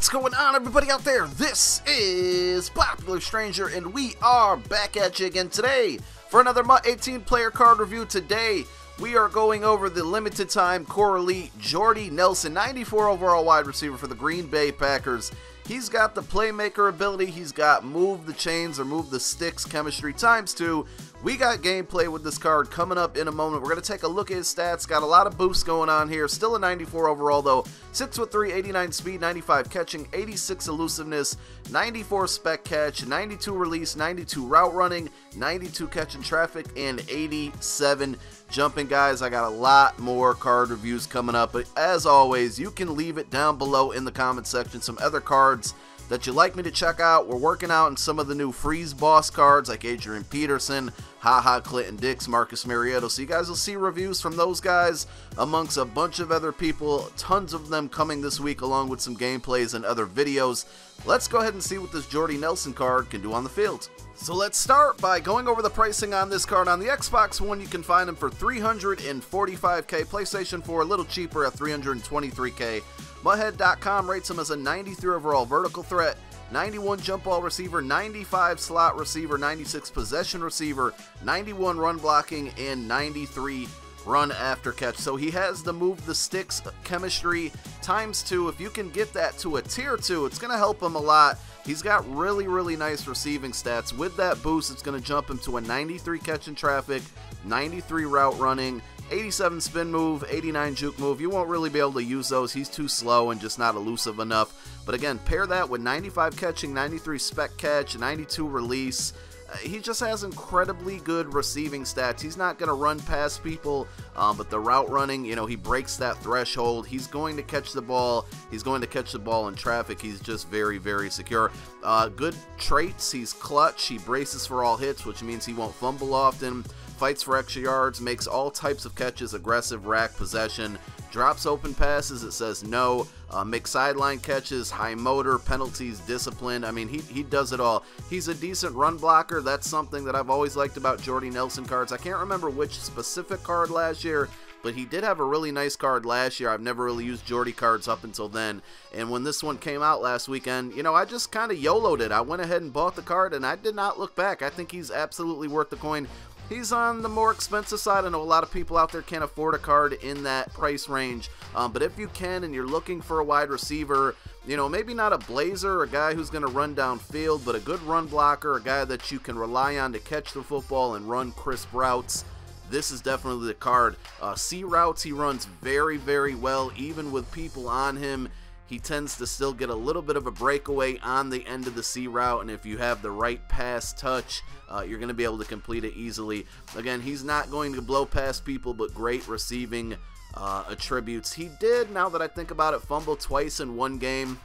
What's going on, everybody out there? This is Popular Stranger, and we are back at you again today for another MUT 18 player card review. Today, we are going over the limited time core elite Jordy Nelson, 94 overall wide receiver for the Green Bay Packers. He's got the playmaker ability, he's got move the chains or move the sticks chemistry ×2. We got gameplay with this card coming up in a moment. We're going to take a look at his stats. Got a lot of boosts going on here. Still a 94 overall though. 6'3", 89 speed, 95 catching, 86 elusiveness, 94 spec catch, 92 release, 92 route running, 92 catching traffic, and 87 jumping. Guys, I got a lot more card reviews coming up, but as always, you can leave it down below in the comment section some other cards that you'd like me to check out. We're working out in some of the new Freeze Boss cards like Adrian Peterson, Clinton Dix, Marcus Mariota. So you guys will see reviews from those guys amongst a bunch of other people. Tons of them coming this week along with some gameplays and other videos. Let's go ahead and see what this Jordy Nelson card can do on the field. So let's start by going over the pricing on this card. On the Xbox One, you can find him for $345K. PlayStation 4, a little cheaper at $323K. MUThead.com rates him as a 93 overall vertical threat, 91 jump ball receiver, 95 slot receiver, 96 possession receiver, 91 run blocking, and 93 run after catch. So he has the move the sticks chemistry ×2. If you can get that to a tier 2, it's going to help him a lot. He's got really nice receiving stats. With that boost, it's going to jump him to a 93 catching traffic, 93 route running, 87 spin move, 89 juke move. You won't really be able to use those. He's too slow and just not elusive enough. But again, pair that with 95 catching, 93 spec catch, 92 release. He just has incredibly good receiving stats. He's not going to run past people, but the route running, you know, he breaks that threshold. He's going to catch the ball. He's going to catch the ball in traffic. He's just very secure. Good traits. He's clutch. He braces for all hits, which means he won't fumble often. Fights for extra yards. Makes all types of catches. Aggressive rack possession. Drops open passes, it says no. Makes sideline catches, high motor, penalties, discipline. I mean, he does it all. He's a decent run blocker. That's something that I've always liked about Jordy Nelson cards. I can't remember which specific card last year, but he did have a really nice card last year. I've never really used Jordy cards up until then. And when this one came out last weekend, you know, I just kind of YOLO'd it. I went ahead and bought the card, and I did not look back. I think he's absolutely worth the coin. He's on the more expensive side. I know a lot of people out there can't afford a card in that price range, but if you can and you're looking for a wide receiver, you know, maybe not a blazer, a guy who's going to run downfield, but a good run blocker, a guy that you can rely on to catch the football and run crisp routes, this is definitely the card. C routes he runs very well, even with people on him. He tends to still get a little bit of a breakaway on the end of the C route, and if you have the right pass touch, you're going to be able to complete it easily. Again, he's not going to blow past people, but great receiving attributes. He did, now that I think about it, fumble twice in one game,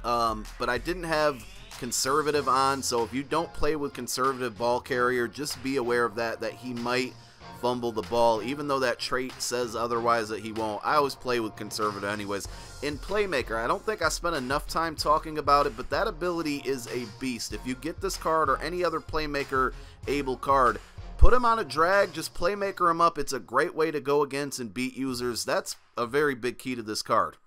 but I didn't have conservative on, so if you don't play with conservative ball carrier, just be aware of that he might fumble the ball, even though that trait says otherwise that he won't. I always play with conservative anyways. In playmaker, I don't think I spent enough time talking about it, but that ability is a beast. If you get this card or any other playmaker able card, put him on a drag, just playmaker him up. It's a great way to go against and beat users. That's a very big key to this card.